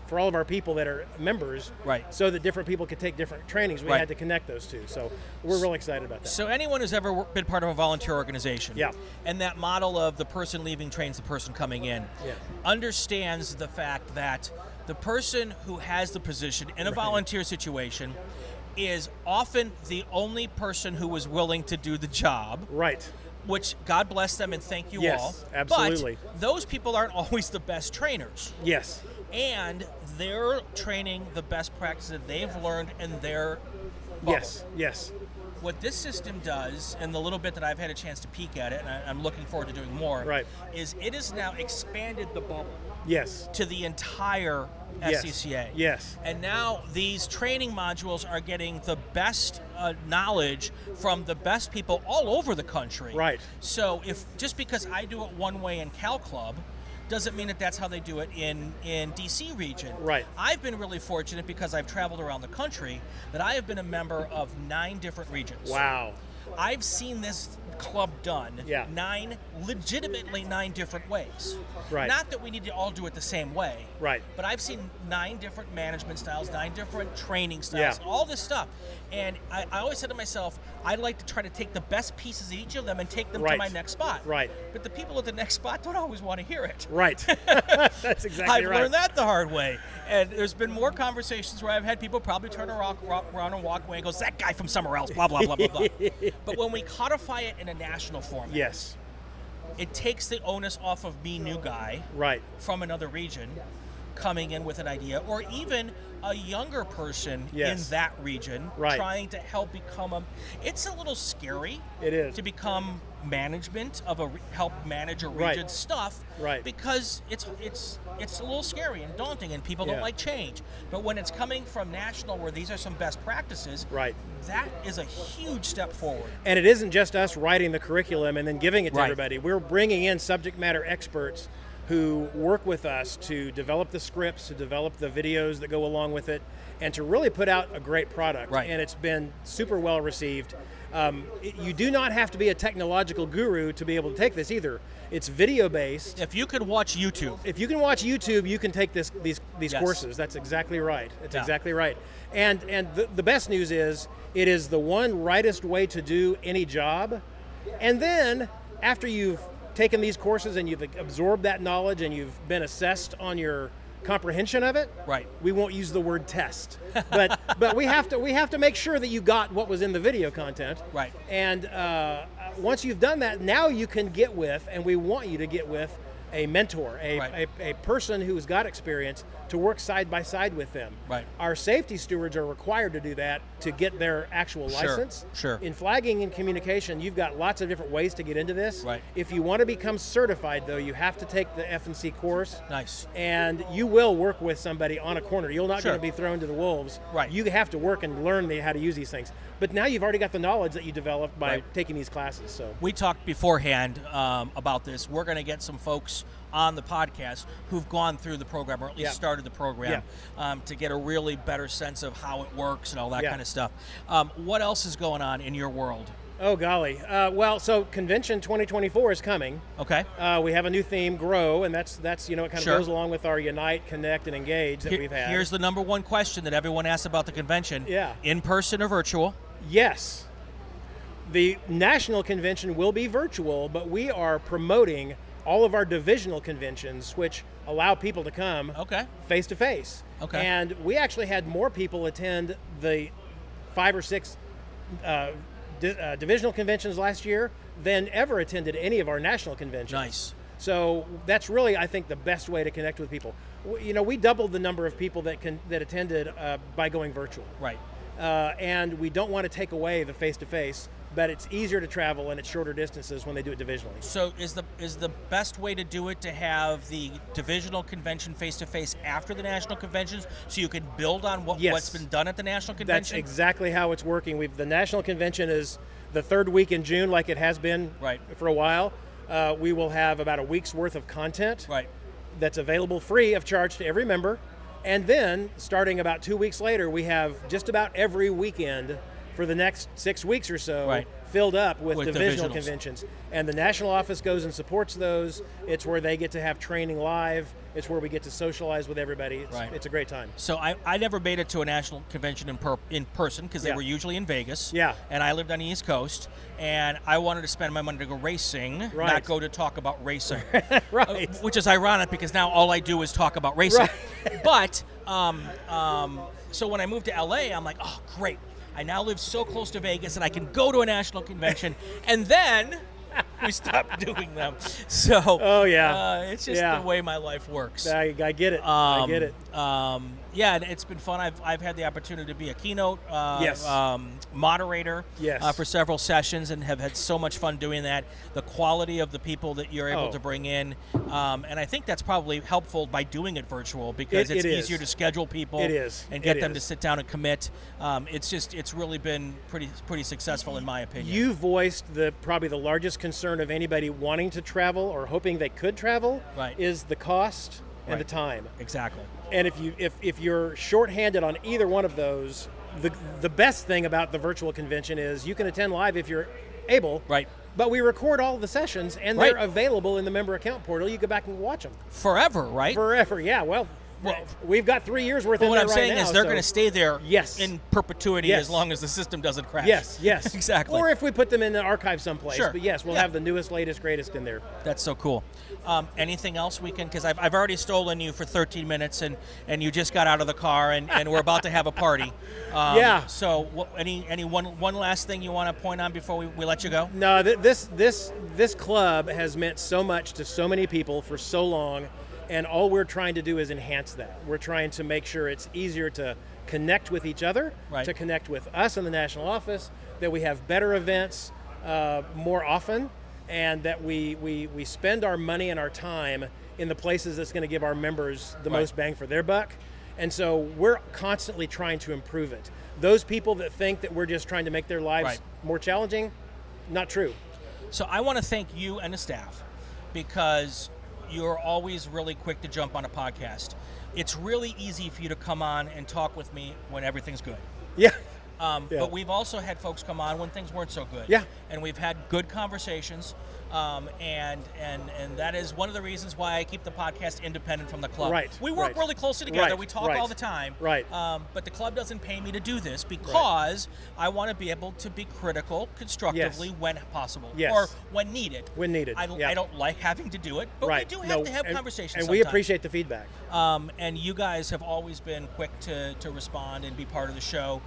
for all of our people that are members, Right. so that different people could take different trainings. We Right. had to connect those two. So we're really excited about that. So anyone who's ever been part of a volunteer organization, Yeah. and that model of the person leaving trains the person coming in, Yeah. understands the fact that the person who has the position in a volunteer situation is often the only person who is willing to do the job. Right. Which, God bless them and thank you Yes, all. absolutely. But those people aren't always the best trainers. Yes. And they're training the best practices that they've learned in their bubble. Yes. Yes. What this system does, and the little bit that I've had a chance to peek at it, and I'm looking forward to doing more, Right. is it has now expanded the bubble Yes. to the entire Yes. SCCA. Yes. And now these training modules are getting the best knowledge from the best people all over the country. Right. So if just because I do it one way in Cal Club doesn't mean that that's how they do it in DC region. Right. I've been really fortunate because I've traveled around the country that I have been a member of 9 different regions. Wow. I've seen this club done Yeah. legitimately nine different ways. Right. Not that we need to all do it the same way. Right. But I've seen 9 different management styles, 9 different training styles, all this stuff. And I always said to myself, I'd like to try to take the best pieces of each of them and take them to Right. my next spot. Right. But the people at the next spot don't always want to hear it. Right. That's exactly I've right. learned that the hard way. And there's been more conversations where I've had people probably turn around and walk away and go, that guy from somewhere else, blah, blah, blah, blah, blah. But when we codify it in a national format, Yes. it takes the onus off of me, new guy, Right. from another region, coming in with an idea, or even a younger person Yes. in that region Right. trying to help become it's a little scary It is. to become management of help manage a Right. region's stuff, Right. because it's a little scary and daunting, and people Yeah. don't like change. But when it's coming from national, where these are some best practices, Right. that is a huge step forward. And it isn't just us writing the curriculum and then giving it to Right. everybody. We're bringing in subject matter experts who work with us to develop the scripts, to develop the videos that go along with it, and to really put out a great product. Right. And it's been super well received. You do not have to be a technological guru to be able to take this either. It's video based. If you could watch YouTube, If you can watch YouTube, you can take these Yes. courses. That's exactly right. It's Yeah. exactly right. And the best news is it is the one rightest way to do any job. And then after you've taken these courses and you've absorbed that knowledge and you've been assessed on your comprehension of it, Right. we won't use the word test, but we have to make sure that you got what was in the video content. Right. And once you've done that, now you can get with, and we want you to get with, a mentor, Right. a person who's got experience to work side by side with them. Right. Our safety stewards are required to do that to get their actual Sure, license. sure. In flagging and communication, you've got lots of different ways to get into this. Right. If you want to become certified, though, you have to take the F&C course. Nice. And you will work with somebody on a corner. You're not Sure. going to be thrown to the wolves. Right. You have to work and learn how to use these things. But now you've already got the knowledge that you developed by Right. taking these classes. So We talked beforehand about this. We're going to get some folks on the podcast who've gone through the program, or at least Yeah. started the program, to get a really better sense of how it works and all that Yeah. kind of stuff. What else is going on in your world? Oh, golly. Well, so Convention 2024 is coming. Okay. We have a new theme, Grow, and that's it kind of Sure. goes along with our Unite, Connect, and Engage that we've had. Here's the number one question that everyone asks about the convention. Yeah. In person or virtual? Yes. The national convention will be virtual, but we are promoting all of our divisional conventions, which allow people to come Okay. face to face. Okay. And we actually had more people attend the 5 or 6 divisional conventions last year than ever attended any of our national conventions. Nice. So that's really, I think, the best way to connect with people. We doubled the number of people that attended by going virtual. Right. And we don't want to take away the face-to-face, but it's easier to travel and it's shorter distances when they do it divisionally. So is the best way to do it to have the divisional convention face-to-face after the national conventions, so you can build on Yes. what's been done at the national That's convention? exactly how it's working. The national convention is the 3rd week in June, like it has been Right. for a while. We will have about a week's worth of content Right. that's available free of charge to every member. And then, starting about 2 weeks later, we have just about every weekend for the next 6 weeks or so Right. filled up with divisional divisionals. conventions. And the national office goes and supports those. It's where they get to have training live. It's where we get to socialize with everybody. Right. It's a great time. So I never made it to a national convention in person, because they Yeah. were usually in Vegas. Yeah. And I lived on the East Coast, and I wanted to spend my money to go racing, not Right. go to talk about racing. Right. Which is ironic, because now all I do is talk about racing. Right. But so when I moved to LA, I'm like, oh, great. I now live so close to Vegas, and I can go to a national convention, and then we stopped doing them. So Oh, yeah. it's just Yeah. the way my life works. I get it. I get it. Yeah, and it's been fun. I've had the opportunity to be a keynote Yes. moderator Yes. for several sessions, and have had so much fun doing that. The quality of the people that you're able Oh. to bring in, and I think that's probably helpful by doing it virtual, because It it's is. easier to schedule people. It is. And get It them to is. sit down and commit. It's really been pretty successful in my opinion. You voiced probably the largest concern of anybody wanting to travel or hoping they could travel Right. is the cost and Right. the time. Exactly. And if you're shorthanded on either one of those, the best thing about the virtual convention is you can attend live if you're able. Right. But we record all the sessions, and they're available in the member account portal. You go back and watch them. Forever, right? Forever, yeah. Well, we've got 3 years worth in what there I'm right saying now, is they're so- going to stay there Yes. in perpetuity Yes. as long as the system doesn't crash. Yes, yes. Exactly. Or if we put them in the archive someplace. Sure. But yes, we'll Yeah. have the newest, latest, greatest in there. That's so cool. Anything else we can, because I've already stolen you for 13 minutes and you just got out of the car and we're about to have a party. Yeah. So any one last thing you want to point on before we let you go? No, this club has meant so much to so many people for so long, and all we're trying to do is enhance that. We're trying to make sure it's easier to connect with each other, Right. to connect with us in the national office, that we have better events more often, and that we spend our money and our time in the places that's going to give our members the Right. most bang for their buck. And so we're constantly trying to improve it. Those people that think that we're just trying to make their lives Right. more challenging, not true. So I want to thank you and the staff because you're always really quick to jump on a podcast. It's really easy for you to come on and talk with me when everything's good. Yeah. Yeah. But we've also had folks come on when things weren't so good. Yeah. And we've had good conversations. And that is one of the reasons why I keep the podcast independent from the club. Right, We work right. really closely together. Right, We talk right, all the time. right. But the club doesn't pay me to do this because I want to be able to be critical constructively Yes. when possible Yes. or when needed. When needed, I yeah. don't like having to do it, but Right. we do have No, to have and- conversations And we sometimes. appreciate the feedback. And you guys have always been quick to respond and be part of the show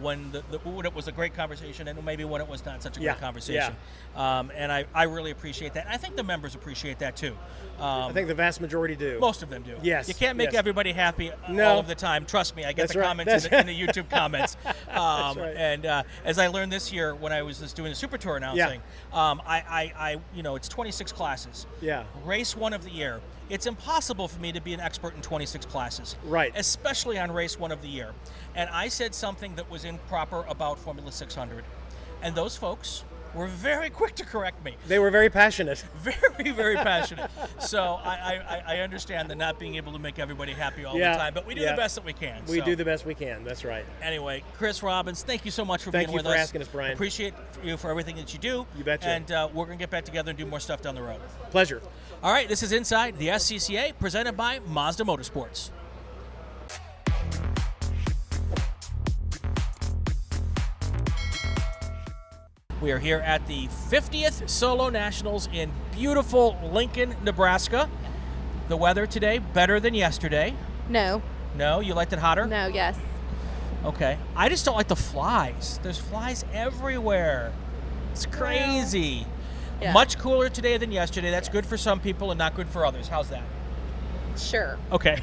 when when it was a great conversation and maybe when it was not such a Yeah, great conversation. And I really appreciate that. I think the members appreciate that too. I think the vast majority do. Most of them do. Yes, You can't make yes. everybody happy No. all of the time. Trust me, I get That's the right. comments in the YouTube comments. right. And as I learned this year when I was just doing the Super Tour announcing, I it's 26 classes. Yeah. Race one of the year. It's impossible for me to be an expert in 26 classes. Right. Especially on race one of the year. And I said something that was improper about Formula 600. And those folks were very quick to correct me. They were very passionate. Very, very passionate. So I understand the not being able to make everybody happy all Yeah, the time, but we do yeah. the best that we can. We So, do the best we can. That's right. Anyway, Chris Robbins, thank you so much for Thank being you with for us. asking us, Brian. Appreciate you for everything that you do. You betcha. And we're going to get back together and do more stuff down the road. Pleasure. All right, this is Inside the SCCA, presented by Mazda Motorsports. We are here at the 50th Solo Nationals in beautiful Lincoln, Nebraska. The weather today, better than yesterday. No, No, you liked it hotter? no, yes. Okay. I just don't like the flies. There's flies everywhere. It's crazy. Yeah. Much cooler today than yesterday. That's good for some people and not good for others. How's that? Sure. Okay.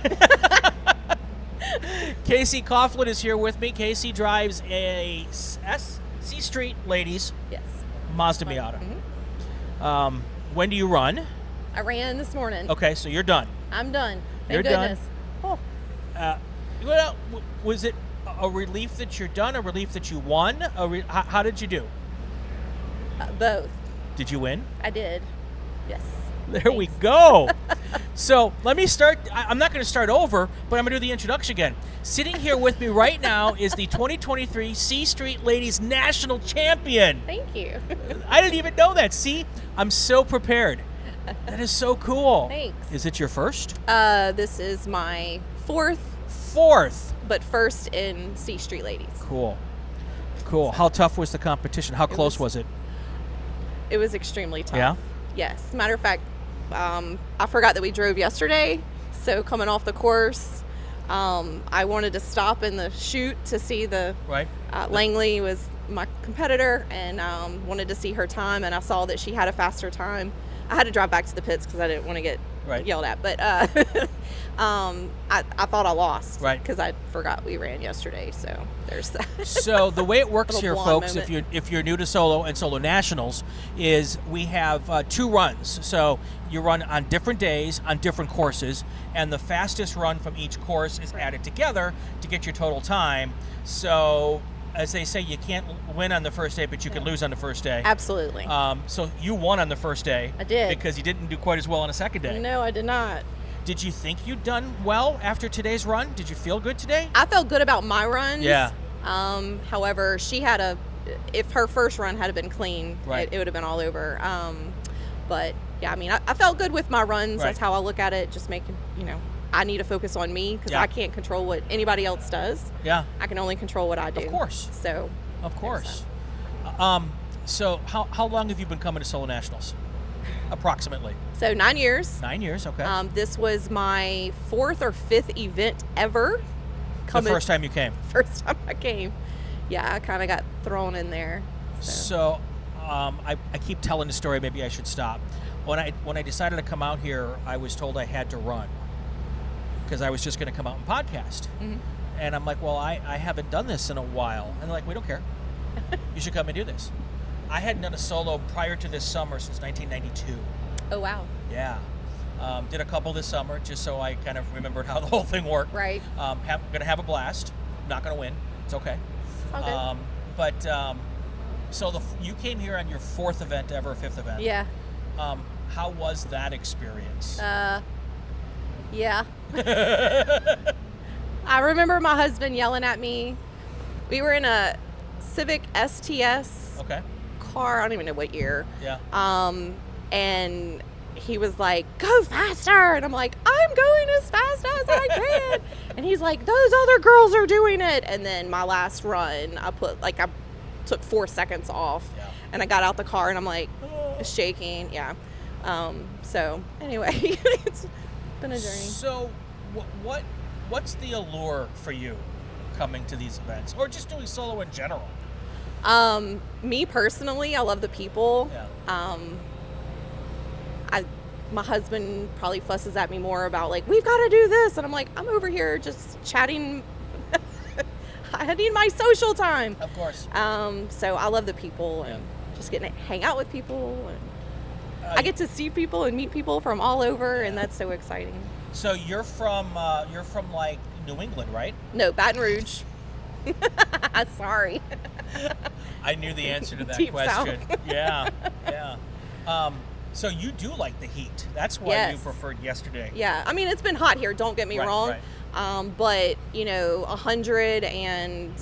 Casey Coughlin is here with me. Casey drives a C Street Ladies Yes. Mazda Miata. When do you run? I ran this morning. Okay, so you're done. I'm done. Thank You're done? goodness. Oh. Well, was it a relief that you're done? A relief that you won? How did you do? Both. Did you win? I did. Yes. There we go. So let me start. I'm not going to start over, but I'm going to do the introduction again. Sitting here with me right now is the 2023 C Street Ladies National Champion. Thank you. I didn't even know that. See, I'm so prepared. That is so cool. Thanks. Is it your first? This is my fourth, but first in C Street Ladies. Cool. How tough was the competition? How close was it? It was extremely tough. Yeah? Yes. Matter of fact, I forgot that we drove yesterday, so coming off the course, I wanted to stop in the chute to see the Right. Langley was my competitor, and wanted to see her time, and I saw that she had a faster time. I had to drive back to the pits because I didn't want to get Right. yelled at, but I thought I lost, Right. because I forgot we ran yesterday, so there's that. So the way it works Little here, blonde folks, moment. if you're new to Solo and Solo Nationals, is we have 2 runs. So you run on different days on different courses, and the fastest run from each course is added together to get your total time. So as they say, you can't win on the first day, but you can lose on the first day. Absolutely. So you won on the first day. I did. Because you didn't do quite as well on the second day. No, I did not. Did you think you'd done well after today's run? Did you feel good today? I felt good about my runs. Yeah. However, if her first run had been clean, Right. it would have been all over. But yeah, I mean, I felt good with my runs. Right. That's how I look at it. Just making, I need to focus on me because Yeah. I can't control what anybody else does. Yeah. I can only control what I do. Of course. So. Of course. So how long have you been coming to Solo Nationals? Approximately. So 9 years. 9 years. Okay. This was my 4th or 5th event ever. The first time you came. First time I came. Yeah, I kind of got thrown in there. So, I keep telling the story. Maybe I should stop. When I decided to come out here, I was told I had to run because I was just going to come out and podcast. Mm-hmm. And I'm like, well, I haven't done this in a while. And they're like, we don't care. You should come and do this. I hadn't done a solo prior to this summer since 1992. Oh, wow. Yeah. Did a couple this summer just so I kind of remembered how the whole thing worked. Right. Gonna have a blast. Not gonna win. It's okay. It's all good. So you came here on your 4th event ever, 5th event. Yeah. How was that experience? Yeah. I remember my husband yelling at me. We were in a Civic STS Okay. car. I don't even know what year. Yeah. And he was like, go faster. And I'm like, I'm going as fast as I can. And he's like, those other girls are doing it. And then my last run, I took 4 seconds off. Yeah. And I got out the car and I'm like shaking. Yeah. So anyway, it's been a journey. So what's the allure for you coming to these events or just doing solo in general? Me personally, I love the people. Yeah. My husband probably fusses at me more about like, we've got to do this. And I'm like, I'm over here just chatting. I need my social time. Of course. So I love the people and just getting to hang out with people. And I get to see people and meet people from all over. And that's so exciting. So you're from like New England, right? No, Baton Rouge. Sorry. I knew the answer to that Deep question. South. Yeah. So you do like the heat. That's why Yes. you preferred yesterday. Yeah, I mean, it's been hot here, don't get me Right, wrong. right. But, 100 and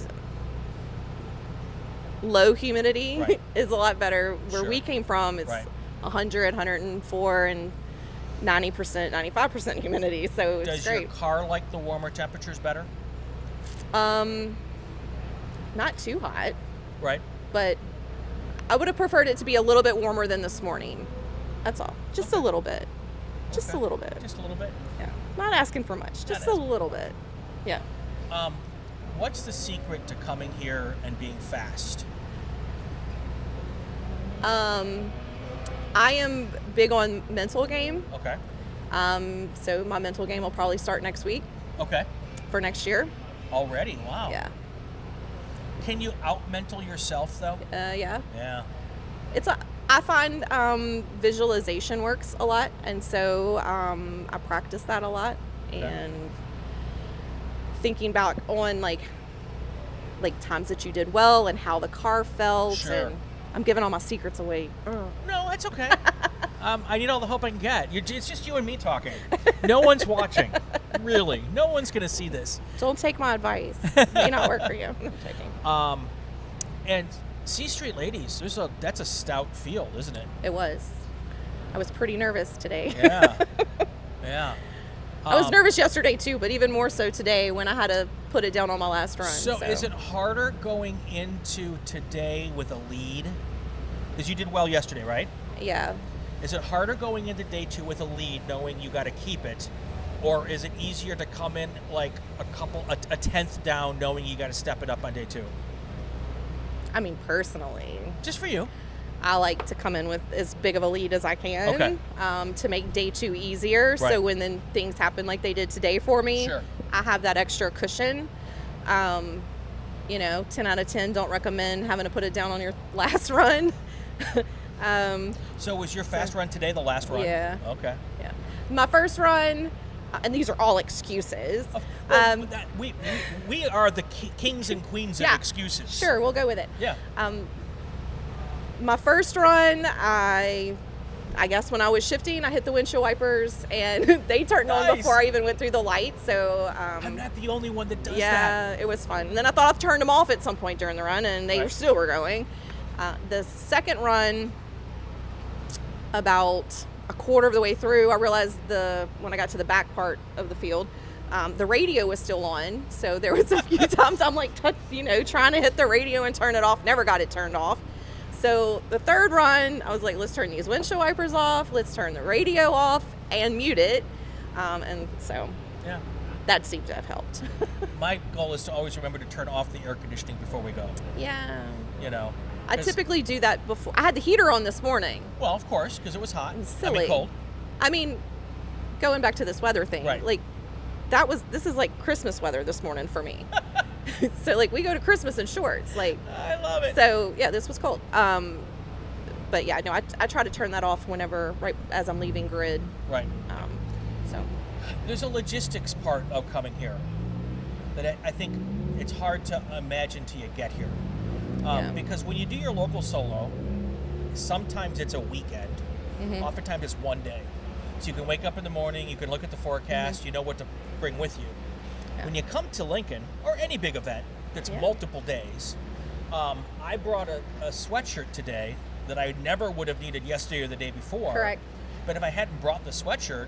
low humidity Right. is a lot better. Where Sure. we came from, it's Right. 100, 104, and 90%, 95% humidity, so it's Does great. your car like the warmer temperatures better? Not too hot, Right. but I would have preferred it to be a little bit warmer than this morning. That's all. Just a little bit. Just Okay. a little bit. Just a little bit. Yeah. Not asking for much. Just a asking. little bit. Yeah. What's the secret to coming here and being fast? I am big on mental game. Okay. So my mental game will probably start next week Okay. for next year. Already. Wow. Yeah. Can you out-mental yourself though? Yeah. Yeah. I find visualization works a lot, and so I practice that a lot, and thinking back on like times that you did well and how the car felt. Sure. And I'm giving all my secrets away. No, that's okay. I need all the help I can get. It's just you and me talking. No one's watching. Really. No one's going to see this. Don't take my advice. It may not work for you. I'm joking. And C Street Ladies, that's a stout field, isn't it? It was. I was pretty nervous today. Yeah. Yeah. I was nervous yesterday too, but even more so today when I had to put it down on my last run. So is it harder going into today with a lead? Because you did well yesterday, right? Yeah. Is it harder going into day 2 with a lead, knowing you got to keep it, or is it easier to come in like a tenth down, knowing you got to step it up on day 2? I mean, personally, Just for you. I like to come in with as big of a lead as I can, Okay. To make day 2 easier. Right. So when then things happen like they did today for me, Sure. I have that extra cushion. 10 out of 10 don't recommend having to put it down on your last run. So was your fast run today the last run? Yeah. Okay. Yeah. My first run, and these are all excuses. Well, we are the kings and queens of Yeah. excuses. Sure, we'll go with it. Yeah. My first run, I I guess when I was shifting, I hit the windshield wipers, and they turned on Nice. before I even went through the light. So I'm not the only one that does that. yeah, it was fun. And then I thought I turned them off at some point during the run, and they Right. still were going. The second run, about a quarter of the way through, I realized when I got to the back part of the field, the radio was still on. So there was a few times I'm like, trying to hit the radio and turn it off. Never got it turned off. So the third run, I was like, let's turn these windshield wipers off. Let's turn the radio off and mute it. And so Yeah. that seemed to have helped. My goal is to always remember to turn off the air conditioning before we go. Yeah. You know. I 'Cause- typically do that before. I had the heater on this morning. Well, of course, because it was hot. It's I mean, silly. cold. I mean, going back to this weather thing, Right. like this is like Christmas weather this morning for me. So like we go to Christmas in shorts, like, I love it. so yeah, this was cold. But yeah, no, I try to turn that off whenever, right as I'm leaving grid. Right. So There's a logistics part of coming here that I think it's hard to imagine till you get here. Yeah. Because when you do your local solo, sometimes it's a weekend. Mm-hmm. Oftentimes it's one day. So you can wake up in the morning, you can look at the forecast, you know what to bring with you. Mm-hmm. Yeah. When you come to Lincoln, or any big event that's Yeah. multiple days, I brought a sweatshirt today that I never would have needed yesterday or the day before. Correct. But if I hadn't brought the sweatshirt,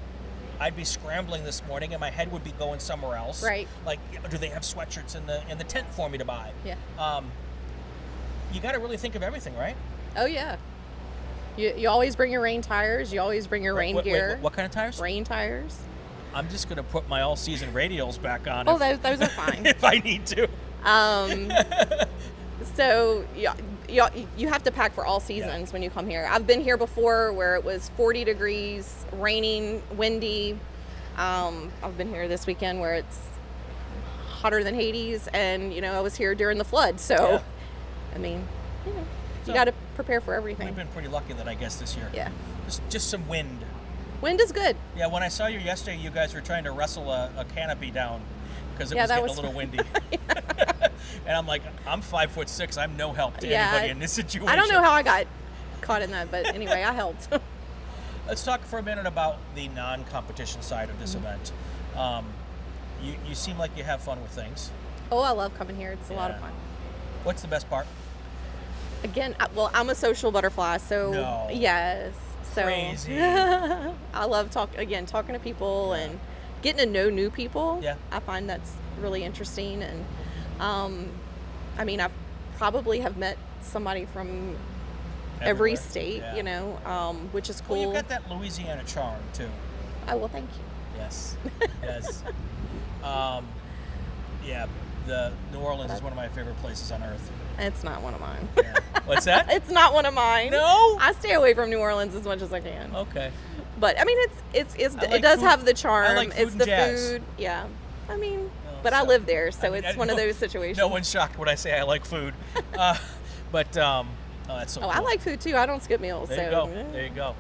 I'd be scrambling this morning and my head would be going somewhere else. Right. Like, do they have sweatshirts in the tent for me to buy? yeah. You got to really think of everything, right? Oh yeah. You always bring your rain tires. You always bring your rain Wait, gear. what kind of tires? Rain tires. I'm just going to put my all-season radials back on. Oh, if, those are fine. if I need to. So you have to pack for all seasons when you come here. I've been here before where it was 40 degrees, raining, windy. I've been here this weekend where it's hotter than Hades, and I was here during the flood. So, Yeah. I mean, you So- got to prepare for everything. We've been pretty lucky that I guess this year. Yeah, Just some wind. wind is good. Yeah, when I saw you yesterday, you guys were trying to wrestle a canopy down because it Yeah, was that getting was a little windy. And I'm like, I'm 5'6". I'm no help to Yeah, anybody in this situation. I don't know how I got caught in that, but anyway, I helped. Let's talk for a minute about the non-competition side of this Mm-hmm. event. You seem like you have fun with things. Oh, I love coming here. It's a lot of Yeah. fun. What's the best part? Again, I'm a social butterfly, so No. yes. So Crazy. I love talking to people and getting to know new people. Yeah. I find that's really interesting, and I mean, I probably have met somebody from every Everywhere. state, Yeah. which is cool. Well, you've got that Louisiana charm too. Oh, well, thank you. Yes. Yes. Yeah. The New Orleans is one of my favorite places on earth. It's not one of mine. Yeah. What's that? It's not one of mine. No? I stay away from New Orleans as much as I can. Okay. But I mean, it's I like it does food- have the charm. I like food it's and the jazz. food. Yeah. I mean, No, but I so- live there, so I mean, it's one of no- those situations. No one's shocked when I say I like food. But oh, that's so Oh, cool. I like food too. I don't skip meals. There you so go. yeah. There you go.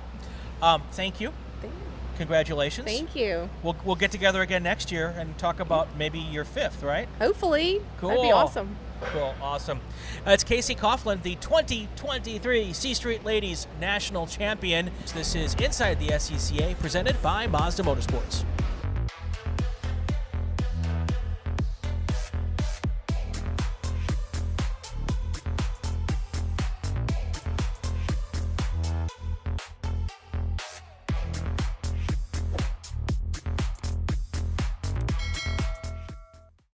Thank you. Thank- Congratulations. Thank you. We'll get together again next year and talk about maybe your 5th, right? Hopefully. That'd be Cool. awesome. Cool. Awesome. It's Casey Coughlin, the 2023 C Street Ladies National Champion. This is Inside the SCCA, presented by Mazda Motorsports.